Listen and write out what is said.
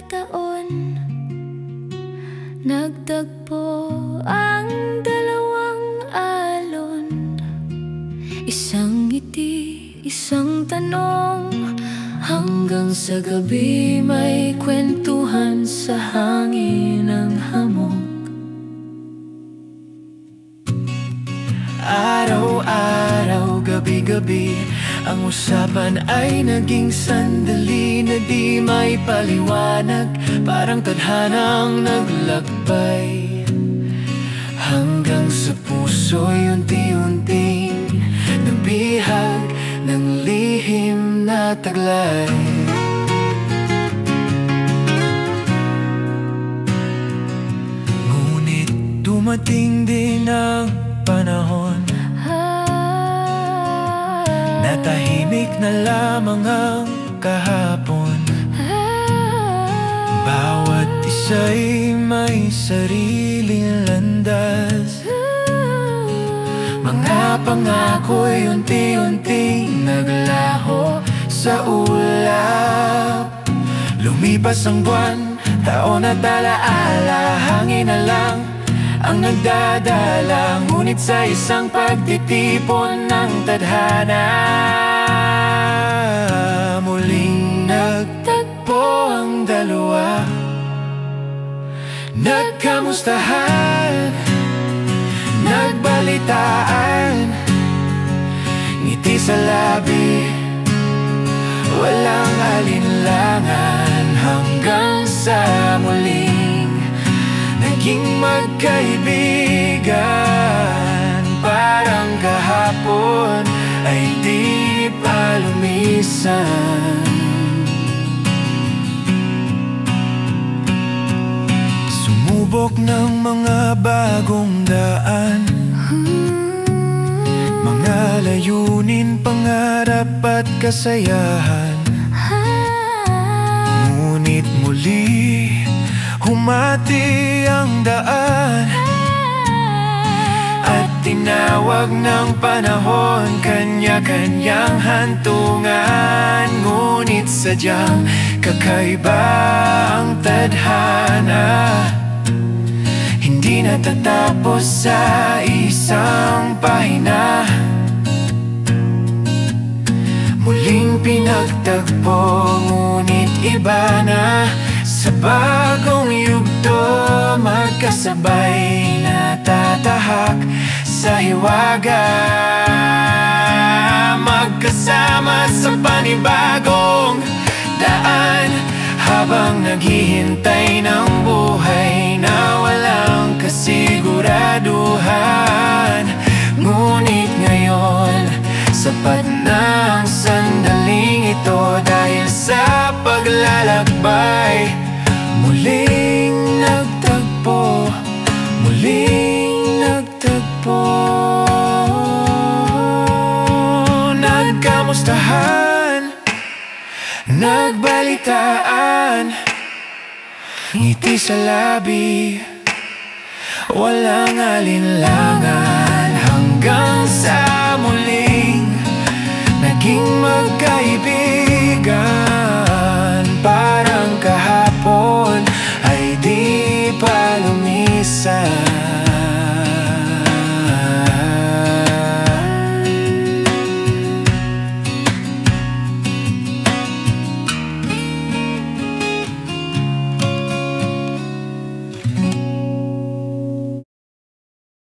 taon, nagtagpo ang dalawang alon. Isang ngiti, isang tanong, hanggang sa gabi may kwentuhan sa hangin ng hamog. Araw-araw, gabi-gabi, ang usapan ay naging sandali na di may paliwanag, parang tadhanang naglakbay. Hanggang sa puso'y unti-unting nabihag ng lihim na taglay. Ngunit dumating din ang panahon na tahimik na lamang ang kahapon. Bawat isa'y may sariling landas, mga pangako'y unti-unting naglaho sa ulap. Lumipas ang buwan, taon at alaala, hangin na lang ang nagdadala. Ngunit sa isang pagtitipon ng tadhana, muling nagtagpo ang dalawa. Nagkamustahan, nagbalitaan, ngiti sa labi, walang alinlangan. Hanggang sa muling naging magkaibigan, parang kahapon ay di pa lumisan. Sumubok ng mga bagong daan, mga layunin, pangarap at kasayahan. Ngunit muli humati ang daan, at tinawag ng panahon kanya-kanyang hantungan. Ngunit sadyang kakaiba ang tadhana, hindi natatapos sa isang pahina. Muling pinagtagpo, ngunit iba na. Sa bagong yugto, magkasabay natatahak sa hiwaga, magkasama sa panibagong daan, habang naghihintay ng buhay na walang kasiguraduhan. Ngunit ngayon, sapat na ang sandaling ito, dahil sa paglalakbay muling nagtagpo, muling nagtagpo. Nagkamustahan, nagbalitaan, ngiti sa labi, walang alinlangan. Hanggang sa muling naging magkaibigan,